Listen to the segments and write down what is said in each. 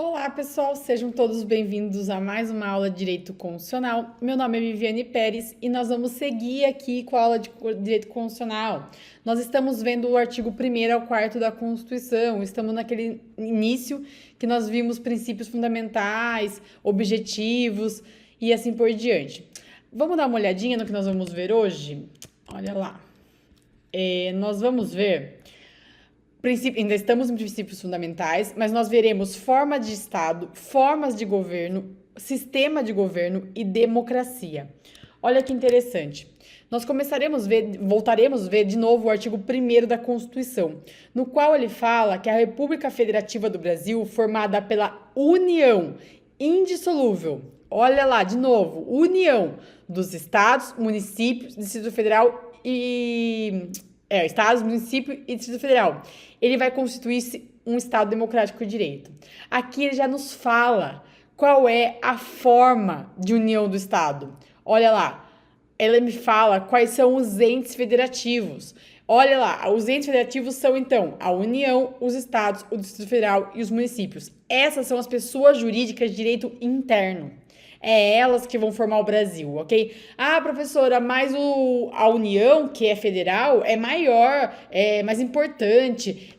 Olá, pessoal, sejam todos bem-vindos a mais uma aula de Direito Constitucional. Meu nome é Viviane Pérez e nós vamos seguir aqui com a aula de Direito Constitucional. Nós estamos vendo o artigo 1º ao 4º da Constituição, estamos naquele início que nós vimos princípios fundamentais, objetivos e assim por diante. Vamos dar uma olhadinha no que nós vamos ver hoje? Olha lá. Nós vamos ver... Ainda estamos em princípios fundamentais, mas nós veremos forma de Estado, formas de governo, sistema de governo e democracia. Olha que interessante. Nós voltaremos a ver de novo o artigo 1º da Constituição, no qual ele fala que a República Federativa do Brasil, formada pela união indissolúvel, olha lá, de novo, união dos estados, municípios, Distrito Federal Estados, município e Distrito Federal. Ele vai constituir-se um Estado democrático de direito. Aqui ele já nos fala qual é a forma de união do Estado. Olha lá, ela me fala quais são os entes federativos. Olha lá, os entes federativos são, então, a União, os Estados, o Distrito Federal e os municípios. Essas são as pessoas jurídicas de direito interno. É elas que vão formar o Brasil, ok? Ah, professora, mas a União, que é federal, é maior, é mais importante,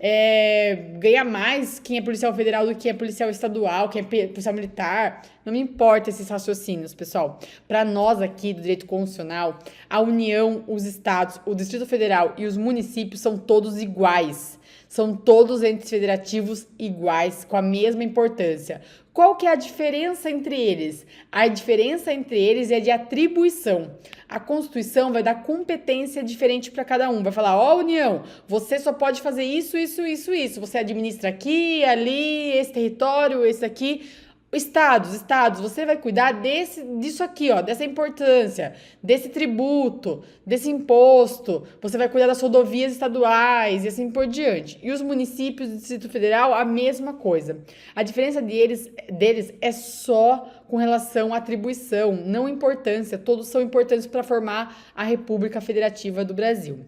ganha mais quem é policial federal do que é policial estadual, quem é policial militar. Não me importa esses raciocínios, pessoal. Para nós aqui do direito constitucional, a União, os estados, o Distrito Federal e os municípios são todos iguais. São todos entes federativos iguais, com a mesma importância. Qual que é a diferença entre eles? A diferença entre eles é de atribuição. A Constituição vai dar competência diferente para cada um. Vai falar, União, você só pode fazer isso, isso, isso, isso. Você administra aqui, ali, esse território, esse aqui. Estados, você vai cuidar disso aqui, ó, dessa importância, desse tributo, desse imposto, você vai cuidar das rodovias estaduais e assim por diante. E os municípios do Distrito Federal, a mesma coisa. A diferença deles é só com relação à atribuição, não importância, todos são importantes para formar a República Federativa do Brasil.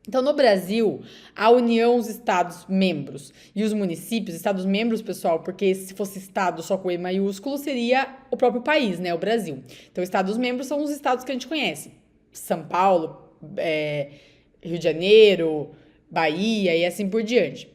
Então, no Brasil, a União, os Estados-membros e os municípios, Estados-membros, pessoal, porque se fosse Estado só com E maiúsculo, seria o próprio país, né, o Brasil. Então, Estados-membros são os estados que a gente conhece. São Paulo, Rio de Janeiro, Bahia e assim por diante.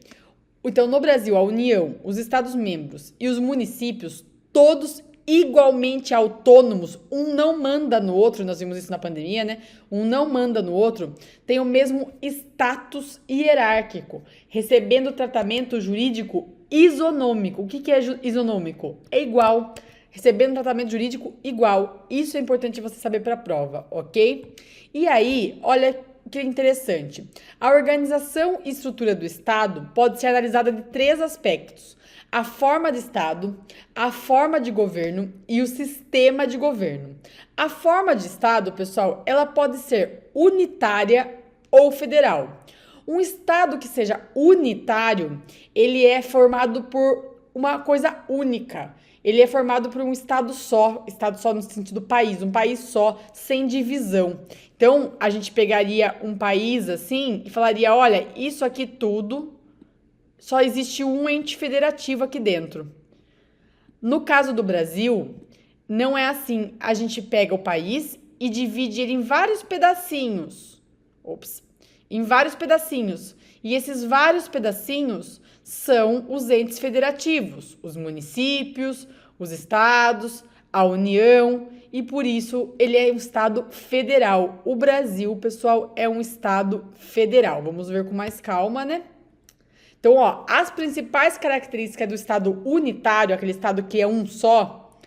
Então, no Brasil, a União, os Estados-membros e os municípios, todos igualmente autônomos, um não manda no outro, nós vimos isso na pandemia, né? Um não manda no outro, tem o mesmo status hierárquico, recebendo tratamento jurídico isonômico. O que é isonômico? É igual, recebendo tratamento jurídico igual. Isso é importante você saber para a prova, ok? E aí, olha que interessante. A organização e estrutura do Estado pode ser analisada de 3 aspectos: a forma de Estado, a forma de governo e o sistema de governo. A forma de Estado, pessoal, ela pode ser unitária ou federal. Um Estado que seja unitário, ele é formado por uma coisa única. Ele é formado por um Estado só no sentido país, um país só, sem divisão. Então, a gente pegaria um país assim e falaria, olha, isso aqui tudo só existe um ente federativo aqui dentro. No caso do Brasil, não é assim. A gente pega o país e divide ele em vários pedacinhos. Em vários pedacinhos. E esses vários pedacinhos são os entes federativos, os municípios, os estados, a União, e por isso ele é um Estado federal. O Brasil, pessoal, é um Estado federal. Vamos ver com mais calma, né? Então, ó, as principais características do Estado unitário, aquele Estado que é um só,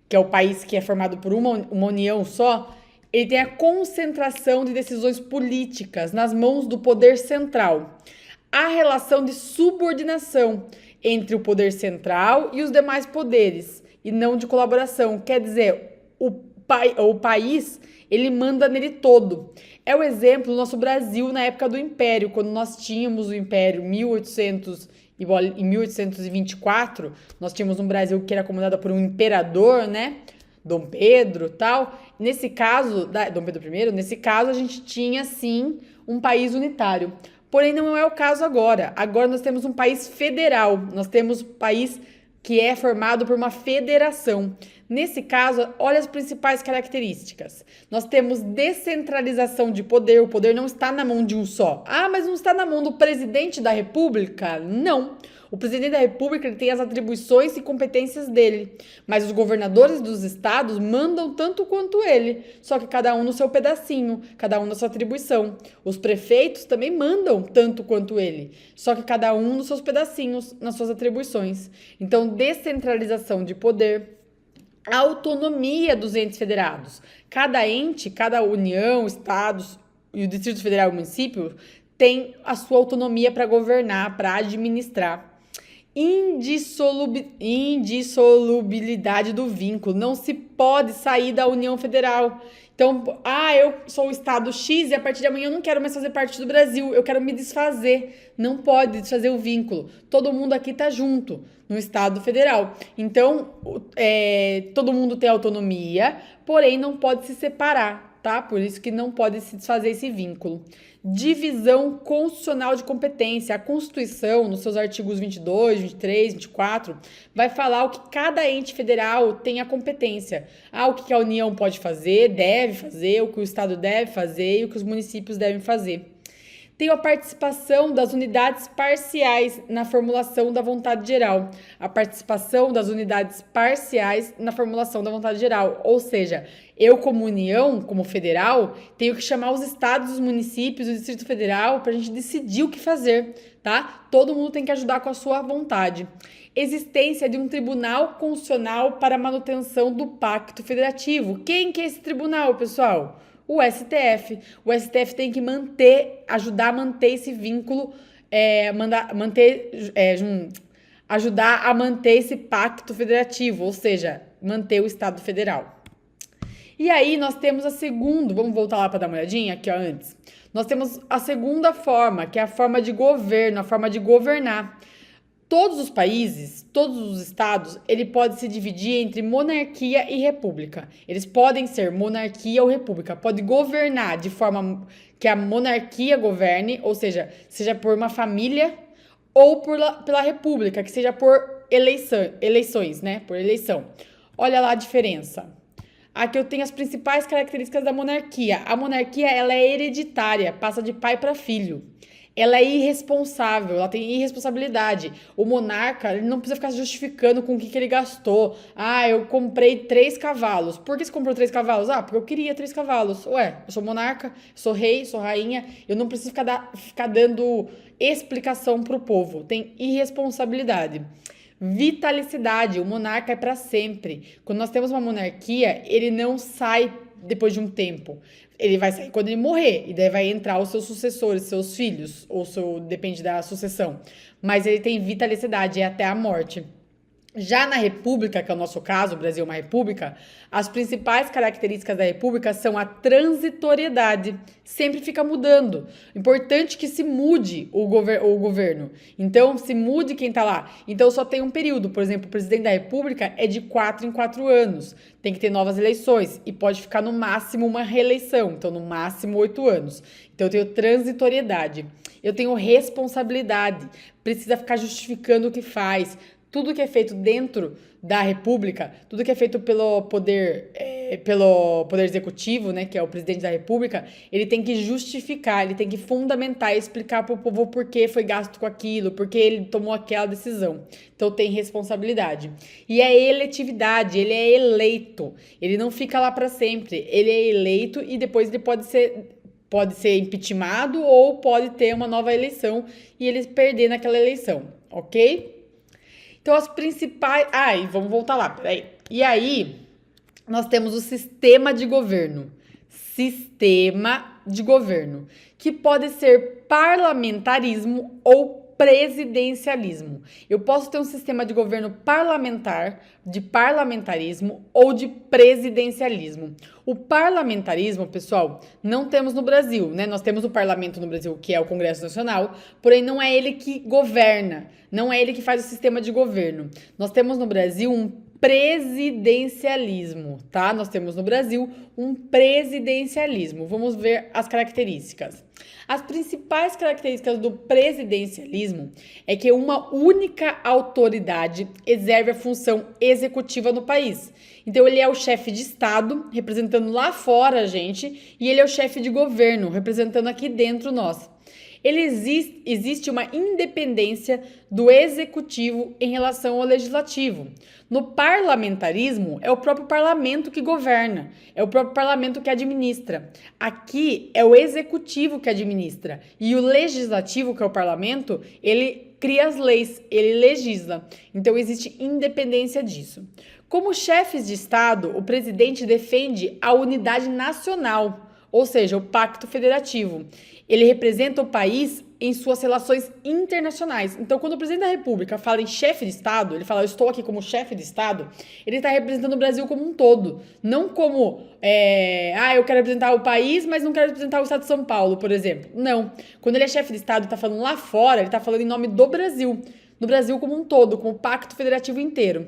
que é o país que é formado por uma união só, ele tem a concentração de decisões políticas nas mãos do poder central. A relação de subordinação entre o poder central e os demais poderes, e não de colaboração. Quer dizer, o país, ele manda nele todo. É o exemplo do nosso Brasil na época do Império, quando nós tínhamos o Império em 1824, nós tínhamos um Brasil que era comandado por um imperador, né? Dom Pedro, tal. Nesse caso, Dom Pedro I, nesse caso a gente tinha, sim, um país unitário. Porém, não é o caso agora. Agora nós temos um país federal, nós temos país que é formado por uma federação. Nesse caso, olha as principais características. Nós temos descentralização de poder, o poder não está na mão de um só. Ah, mas não está na mão do presidente da República? Não. O presidente da República ele tem as atribuições e competências dele, mas os governadores dos estados mandam tanto quanto ele, só que cada um no seu pedacinho, cada um na sua atribuição. Os prefeitos também mandam tanto quanto ele, só que cada um nos seus pedacinhos, nas suas atribuições. Então, descentralização de poder, autonomia dos entes federados. Cada ente, cada união, estados e o Distrito Federal e o município tem a sua autonomia para governar, para administrar. Indissolubilidade do vínculo. Não se pode sair da União Federal. Então, eu sou o estado X e a partir de amanhã eu não quero mais fazer parte do Brasil, eu quero me desfazer. Não pode desfazer o vínculo. Todo mundo aqui tá junto no estado federal. Então, todo mundo tem autonomia, porém não pode se separar, tá? Por isso que não pode se desfazer esse vínculo. Divisão constitucional de competência. A Constituição, nos seus artigos 22, 23, 24, vai falar o que cada ente federal tem a competência. O que a União pode fazer, deve fazer, o que o Estado deve fazer e o que os municípios devem fazer. Tem a participação das unidades parciais na formulação da vontade geral. A participação das unidades parciais na formulação da vontade geral. Ou seja, eu como União, como federal, tenho que chamar os estados, os municípios, o Distrito Federal para a gente decidir o que fazer, tá? Todo mundo tem que ajudar com a sua vontade. Existência de um tribunal constitucional para a manutenção do Pacto Federativo. Quem que é esse tribunal, pessoal? O STF. O STF tem que ajudar a manter esse vínculo, ajudar a manter esse pacto federativo, ou seja, manter o Estado federal. E aí nós temos vamos voltar lá para dar uma olhadinha aqui antes. Nós temos a segunda forma, que é a forma de governo, a forma de governar. Todos os países, todos os estados, ele pode se dividir entre monarquia e república. Eles podem ser monarquia ou república. Pode governar de forma que a monarquia governe, ou seja por uma família, ou pela república, que seja por eleições, né? Por eleição. Olha lá a diferença. Aqui eu tenho as principais características da monarquia. A monarquia, ela é hereditária, passa de pai para filho. Ela é irresponsável, ela tem irresponsabilidade. O monarca, ele não precisa ficar justificando com o que ele gastou. Eu comprei 3 cavalos. Por que você comprou 3 cavalos? Porque eu queria 3 cavalos. Eu sou monarca, sou rei, sou rainha. Eu não preciso ficar dando explicação pro povo. Tem irresponsabilidade. Vitalicidade, o monarca é para sempre. Quando nós temos uma monarquia, ele não sai depois de um tempo. Ele vai sair quando ele morrer, e daí vai entrar os seus sucessores, seus filhos, depende da sucessão. Mas ele tem vitalicidade, é até a morte. Já na república, que é o nosso caso, o Brasil é uma república, as principais características da república são a transitoriedade. Sempre fica mudando. Importante que se mude o governo. Então, se mude quem tá lá. Então, só tem um período. Por exemplo, o presidente da república é de 4 em 4 anos. Tem que ter novas eleições. E pode ficar no máximo uma reeleição. Então, no máximo 8 anos. Então, eu tenho transitoriedade. Eu tenho responsabilidade. Precisa ficar justificando o que faz. Tudo que é feito dentro da República, tudo que é feito pelo poder executivo, né, que é o presidente da República, ele tem que justificar, ele tem que fundamentar e explicar para o povo por que foi gasto com aquilo, por que ele tomou aquela decisão. Então tem responsabilidade. E a eletividade, ele é eleito, ele não fica lá para sempre, ele é eleito e depois ele pode ser impeachmentado ou pode ter uma nova eleição e ele perder naquela eleição, ok? Então, as principais... vamos voltar lá, peraí. E aí, nós temos o sistema de governo. Sistema de governo, que pode ser parlamentarismo ou presidencialismo. Eu posso ter um sistema de governo parlamentar, de parlamentarismo ou de presidencialismo. O parlamentarismo, pessoal, não temos no Brasil, né? Nós temos o parlamento no Brasil, que é o Congresso Nacional, porém não é ele que governa, não é ele que faz o sistema de governo. Nós temos no Brasil um presidencialismo, tá? Nós temos no Brasil um presidencialismo. Vamos ver as características. As principais características do presidencialismo é que uma única autoridade exerce a função executiva no país. Então, ele é o chefe de Estado, representando lá fora a gente, e ele é o chefe de governo, representando aqui dentro nós. Existe uma independência do executivo em relação ao legislativo. No parlamentarismo, é o próprio parlamento que governa, é o próprio parlamento que administra. Aqui é o executivo que administra e o legislativo, que é o parlamento, ele cria as leis, ele legisla. Então, existe independência disso. Como chefes de Estado, o presidente defende a unidade nacional, ou seja, o Pacto Federativo. Ele representa o país em suas relações internacionais. Então, quando o presidente da República fala em chefe de Estado, ele fala, eu estou aqui como chefe de Estado, ele está representando o Brasil como um todo. Não como, eu quero representar o país, mas não quero representar o Estado de São Paulo, por exemplo. Não. Quando ele é chefe de Estado e está falando lá fora, ele está falando em nome do Brasil. No Brasil como um todo, como o Pacto Federativo inteiro.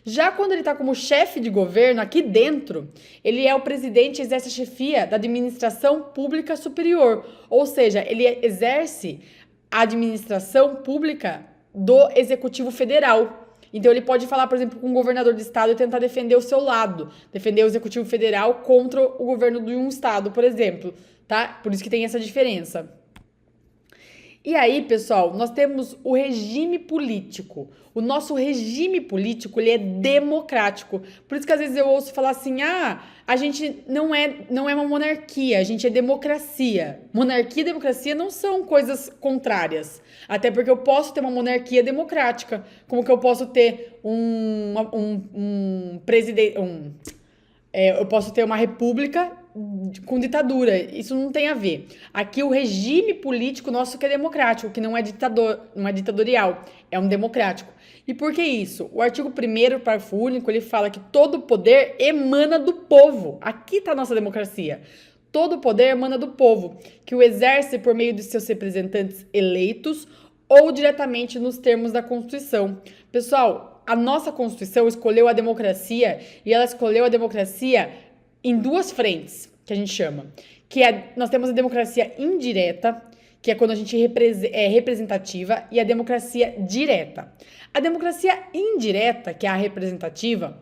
Já quando ele está como chefe de governo, aqui dentro, ele é o presidente e exerce a chefia da administração pública superior. Ou seja, ele exerce a administração pública do Executivo Federal. Então, ele pode falar, por exemplo, com um governador de estado e tentar defender o seu lado, defender o Executivo Federal contra o governo de um estado, por exemplo, tá? Por isso que tem essa diferença. E aí, pessoal, nós temos o regime político. O nosso regime político, ele é democrático. Por isso que às vezes eu ouço falar assim, a gente não é uma monarquia, a gente é democracia. Monarquia e democracia não são coisas contrárias. Até porque eu posso ter uma monarquia democrática, como que eu posso ter eu posso ter uma república com ditadura. Isso não tem a ver. Aqui o regime político nosso que é democrático, que não é ditatorial, é um democrático. E por que isso? O artigo 1º, parágrafo único, ele fala que todo poder emana do povo. Aqui está a nossa democracia. Todo poder emana do povo, que o exerce por meio de seus representantes eleitos ou diretamente nos termos da Constituição. Pessoal, a nossa Constituição escolheu a democracia e ela escolheu a democracia em duas frentes, que a gente chama. Nós temos a democracia indireta, que é quando a gente é representativa, e a democracia direta. A democracia indireta, que é a representativa,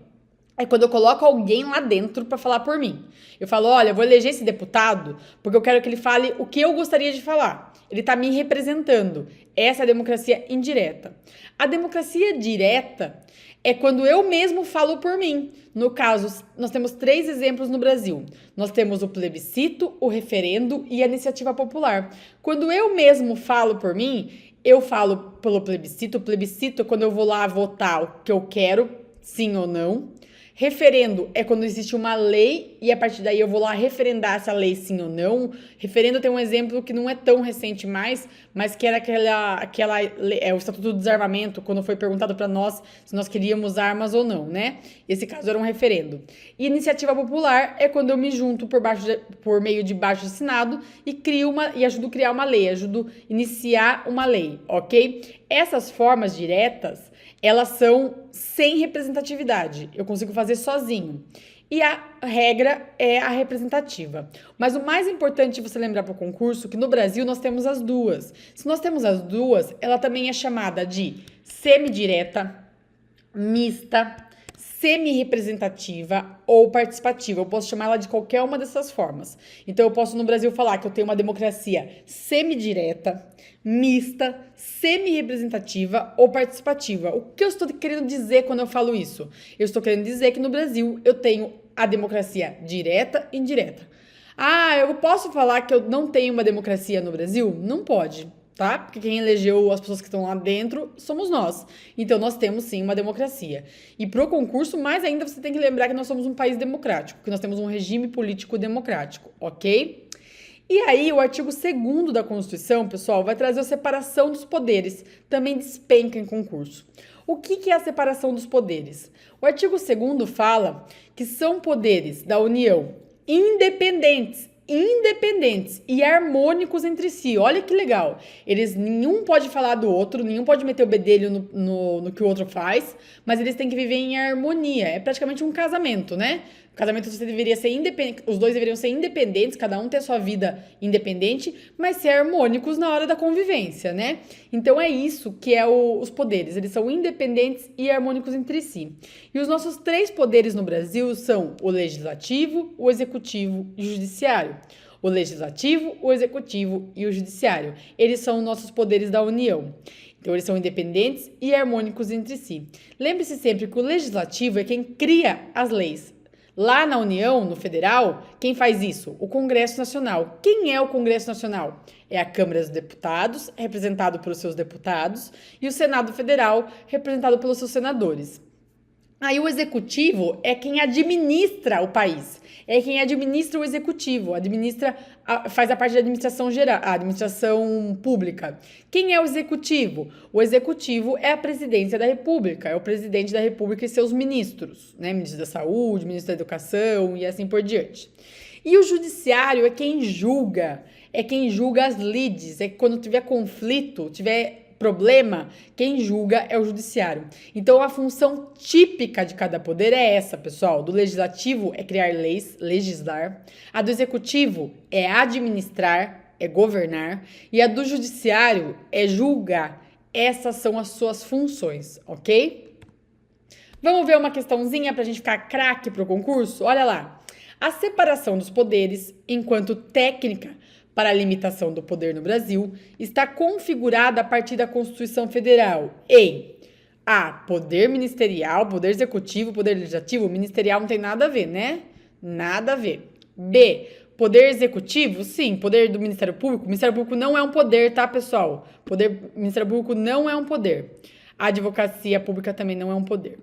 é quando eu coloco alguém lá dentro para falar por mim. Eu falo, olha, eu vou eleger esse deputado porque eu quero que ele fale o que eu gostaria de falar. Ele está me representando. Essa é a democracia indireta. A democracia direta é quando eu mesmo falo por mim. No caso, nós temos 3 exemplos no Brasil. Nós temos o plebiscito, o referendo e a iniciativa popular. Quando eu mesmo falo por mim, eu falo pelo plebiscito. O plebiscito é quando eu vou lá votar o que eu quero, sim ou não. Referendo é quando existe uma lei e a partir daí eu vou lá referendar essa lei sim ou não. Referendo tem um exemplo que não é tão recente mais, mas que era o Estatuto do Desarmamento, quando foi perguntado para nós se nós queríamos armas ou não, né? Esse caso era um referendo. E iniciativa popular é quando eu me junto por meio de baixo assinado e ajudo a criar uma lei, ajudo a iniciar uma lei, ok? Essas formas diretas, elas são sem representatividade. Eu consigo fazer sozinho. E a regra é a representativa. Mas o mais importante você lembrar para o concurso é que no Brasil nós temos as duas. Se nós temos as duas, ela também é chamada de semidireta, mista, semi-representativa ou participativa. Eu posso chamar ela de qualquer uma dessas formas. Então, eu posso no Brasil falar que eu tenho uma democracia semidireta, mista, semi-representativa ou participativa. O que eu estou querendo dizer quando eu falo isso? Eu estou querendo dizer que no Brasil eu tenho a democracia direta e indireta. Eu posso falar que eu não tenho uma democracia no Brasil? Não pode. Tá? Porque quem elegeu as pessoas que estão lá dentro somos nós. Então, nós temos, sim, uma democracia. E pro concurso, mais ainda, você tem que lembrar que nós somos um país democrático, que nós temos um regime político democrático, ok? E aí, o artigo 2º da Constituição, pessoal, vai trazer a separação dos poderes. Também despenca em concurso. O que é a separação dos poderes? O artigo 2º fala que são poderes da União independentes independentes e harmônicos entre si. Olha que legal. Nenhum pode falar do outro, nenhum pode meter o bedelho no que o outro faz, mas eles têm que viver em harmonia. É praticamente um casamento, né? O casamento você deveria ser independente, os dois deveriam ser independentes, cada um ter a sua vida independente, mas ser harmônicos na hora da convivência, né? Então é isso que é os poderes. Eles são independentes e harmônicos entre si. E os nossos 3 poderes no Brasil são o legislativo, o executivo e o judiciário. O legislativo, o executivo e o judiciário. Eles são nossos poderes da União. Então, eles são independentes e harmônicos entre si. Lembre-se sempre que o legislativo é quem cria as leis. Lá na União, no Federal, quem faz isso? O Congresso Nacional. Quem é o Congresso Nacional? É a Câmara dos Deputados, representado pelos seus deputados, e o Senado Federal, representado pelos seus senadores. Aí o executivo é quem administra o país, é quem administra o executivo, faz a parte da administração geral, a administração pública. Quem é o executivo? O executivo é a presidência da República, é o presidente da República e seus ministros, né? Ministro da Saúde, ministro da Educação e assim por diante. E o judiciário é quem julga as lides, é que quando tiver conflito, tiver problema, quem julga é o judiciário. Então, a função típica de cada poder é essa, pessoal. Do legislativo é criar leis, legislar. A do executivo é administrar, é governar. E a do judiciário é julgar. Essas são as suas funções, ok? Vamos ver uma questãozinha para a gente ficar craque para o concurso? Olha lá. A separação dos poderes, enquanto técnica para a limitação do poder no Brasil, está configurada a partir da Constituição Federal em A. Poder ministerial, poder executivo, poder legislativo. Ministerial não tem nada a ver, né? Nada a ver. B. Poder executivo, sim, poder do Ministério Público. O Ministério Público não é um poder, tá, pessoal? Ministério Público não é um poder. A advocacia pública também não é um poder.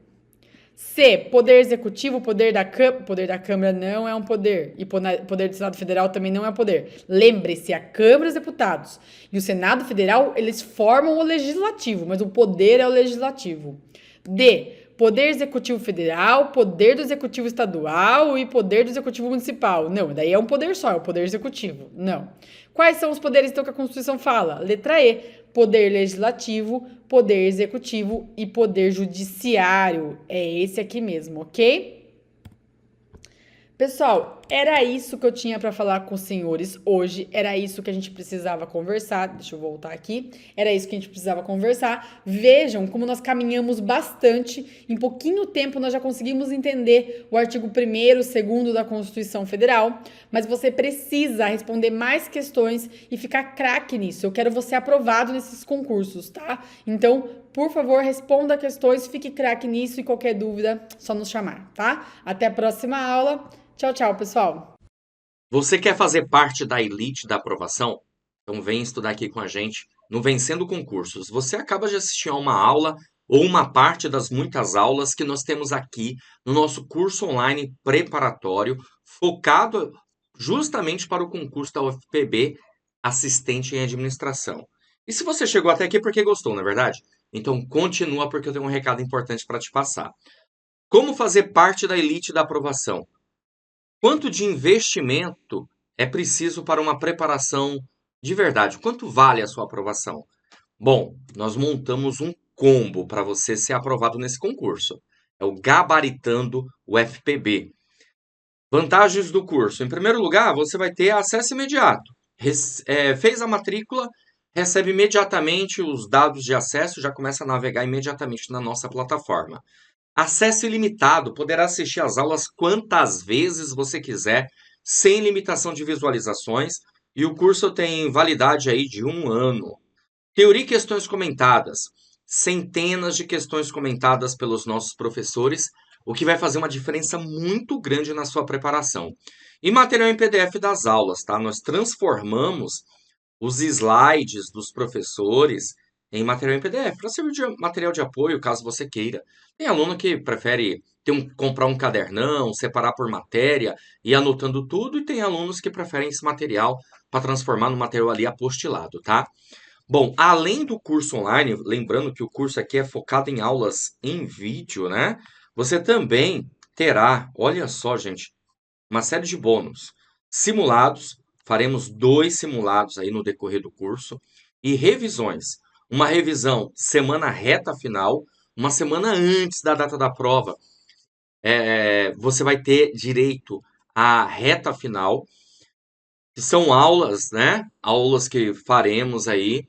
C. Poder executivo, poder da Câmara não é um poder. E poder do Senado Federal também não é um poder. Lembre-se, a Câmara dos Deputados e o Senado Federal, eles formam o legislativo, mas o poder é o legislativo. D. Poder executivo federal, poder do executivo estadual e poder do executivo municipal. Não, daí é um poder só, é o poder executivo. Não. Quais são os poderes, então, que a Constituição fala? Letra E. Poder legislativo, poder executivo e poder judiciário. É esse aqui mesmo, ok? Pessoal, era isso que eu tinha para falar com os senhores hoje, era isso que a gente precisava conversar, deixa eu voltar aqui, era isso que a gente precisava conversar. Vejam como nós caminhamos bastante, em pouquinho tempo nós já conseguimos entender o artigo 1º, 2º da Constituição Federal, mas você precisa responder mais questões e ficar craque nisso. Eu quero você aprovado nesses concursos, tá? Então, por favor, responda questões, fique craque nisso e qualquer dúvida, só nos chamar, tá? Até a próxima aula. Tchau, tchau, pessoal. Você quer fazer parte da elite da aprovação? Então vem estudar aqui com a gente no Vencendo Concursos. Você acaba de assistir a uma aula ou uma parte das muitas aulas que nós temos aqui no nosso curso online preparatório, focado justamente para o concurso da UFPB, assistente em administração. E se você chegou até aqui porque gostou, não é verdade? Então continua porque eu tenho um recado importante para te passar. Como fazer parte da elite da aprovação? Quanto de investimento é preciso para uma preparação de verdade? Quanto vale a sua aprovação? Bom, nós montamos um combo para você ser aprovado nesse concurso. É o Gabaritando UFPB. Vantagens do curso. Em primeiro lugar, você vai ter acesso imediato. Fez a matrícula, recebe imediatamente os dados de acesso, já começa a navegar imediatamente na nossa plataforma. Acesso ilimitado, poderá assistir às aulas quantas vezes você quiser, sem limitação de visualizações, e o curso tem validade aí de 1 ano. Teoria e questões comentadas, centenas de questões comentadas pelos nossos professores, o que vai fazer uma diferença muito grande na sua preparação. E material em PDF das aulas, tá? Nós transformamos os slides dos professores em material em PDF, para servir de material de apoio, caso você queira. Tem aluno que prefere comprar um cadernão, separar por matéria e ir anotando tudo, e tem alunos que preferem esse material para transformar no material ali apostilado, tá? Bom, além do curso online, lembrando que o curso aqui é focado em aulas em vídeo, né? Você também terá, olha só, gente, uma série de bônus. Simulados, faremos 2 simulados aí no decorrer do curso. E revisões. Uma revisão semana reta final, uma semana antes da data da prova. Você vai ter direito à reta final, que são aulas, né? Aulas que faremos aí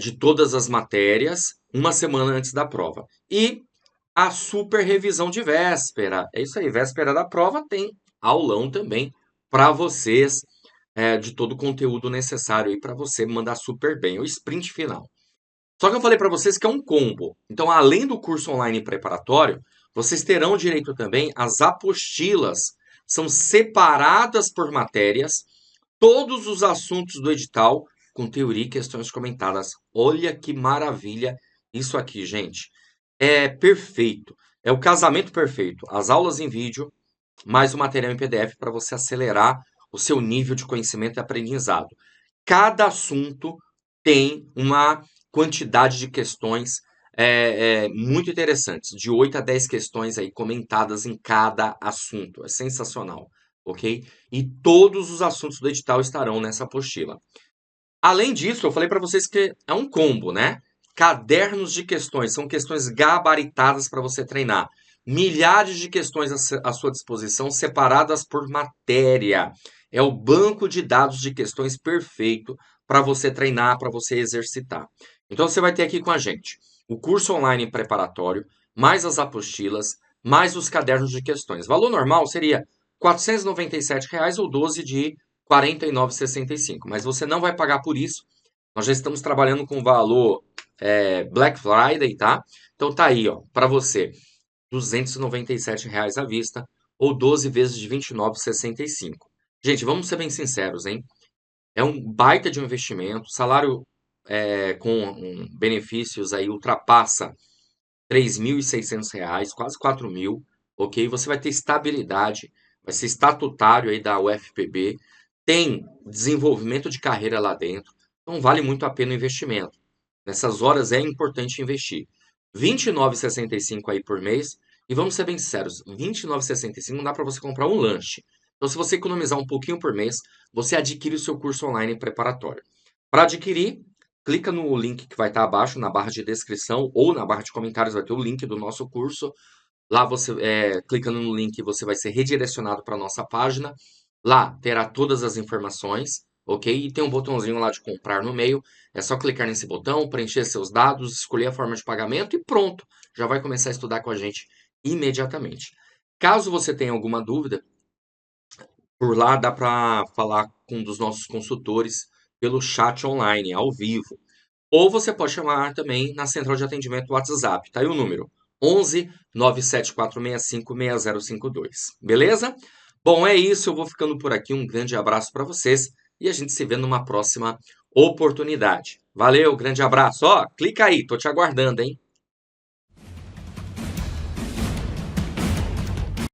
de todas as matérias, uma semana antes da prova. E a super revisão de véspera. É isso aí, véspera da prova tem aulão também para vocês, de todo o conteúdo necessário aí para você mandar super bem, o sprint final. Só que eu falei para vocês que é um combo. Então, além do curso online preparatório, vocês terão direito também às apostilas. São separadas por matérias, todos os assuntos do edital, com teoria e questões comentadas. Olha que maravilha isso aqui, gente. É perfeito. É o casamento perfeito. As aulas em vídeo, mais o material em PDF para você acelerar o seu nível de conhecimento e aprendizado. Cada assunto tem uma quantidade de questões muito interessantes, de 8 a 10 questões aí comentadas em cada assunto. É sensacional, ok? E todos os assuntos do edital estarão nessa apostila. Além disso, eu falei para vocês que é um combo, né? Cadernos de questões, são questões gabaritadas para você treinar. Milhares de questões à sua disposição, separadas por matéria. É o banco de dados de questões perfeito para você treinar, para você exercitar. Então você vai ter aqui com a gente o curso online preparatório, mais as apostilas, mais os cadernos de questões. Valor normal seria R$ 497 ou 12 de R$ 49,65. Mas você não vai pagar por isso. Nós já estamos trabalhando com valor Black Friday, tá? Então tá aí, ó, para você, R$ 297 à vista ou 12 vezes de R$ 29,65. Gente, vamos ser bem sinceros, hein? É um baita de um investimento. Salário com benefícios aí ultrapassa R$ 3.600, quase 4.000, ok? Você vai ter estabilidade, vai ser estatutário aí da UFPB, tem desenvolvimento de carreira lá dentro, então vale muito a pena o investimento. Nessas horas é importante investir. R$ 29,65 aí por mês, e vamos ser bem sinceros, R$ 29,65 não dá para você comprar um lanche. Então, se você economizar um pouquinho por mês, você adquire o seu curso online preparatório. Para adquirir, clica no link que vai estar abaixo na barra de descrição ou na barra de comentários vai ter o link do nosso curso. Lá você, clicando no link, você vai ser redirecionado para a nossa página. Lá terá todas as informações, ok? E tem um botãozinho lá de comprar no meio. É só clicar nesse botão, preencher seus dados, escolher a forma de pagamento e pronto. Já vai começar a estudar com a gente imediatamente. Caso você tenha alguma dúvida, por lá dá para falar com um dos nossos consultores pelo chat online, ao vivo. Ou você pode chamar também na central de atendimento WhatsApp. Tá aí o número: 11 97465 6052. Beleza? Bom, é isso. Eu vou ficando por aqui. Um grande abraço para vocês e a gente se vê numa próxima oportunidade. Valeu, grande abraço. Ó, clica aí, tô te aguardando, hein?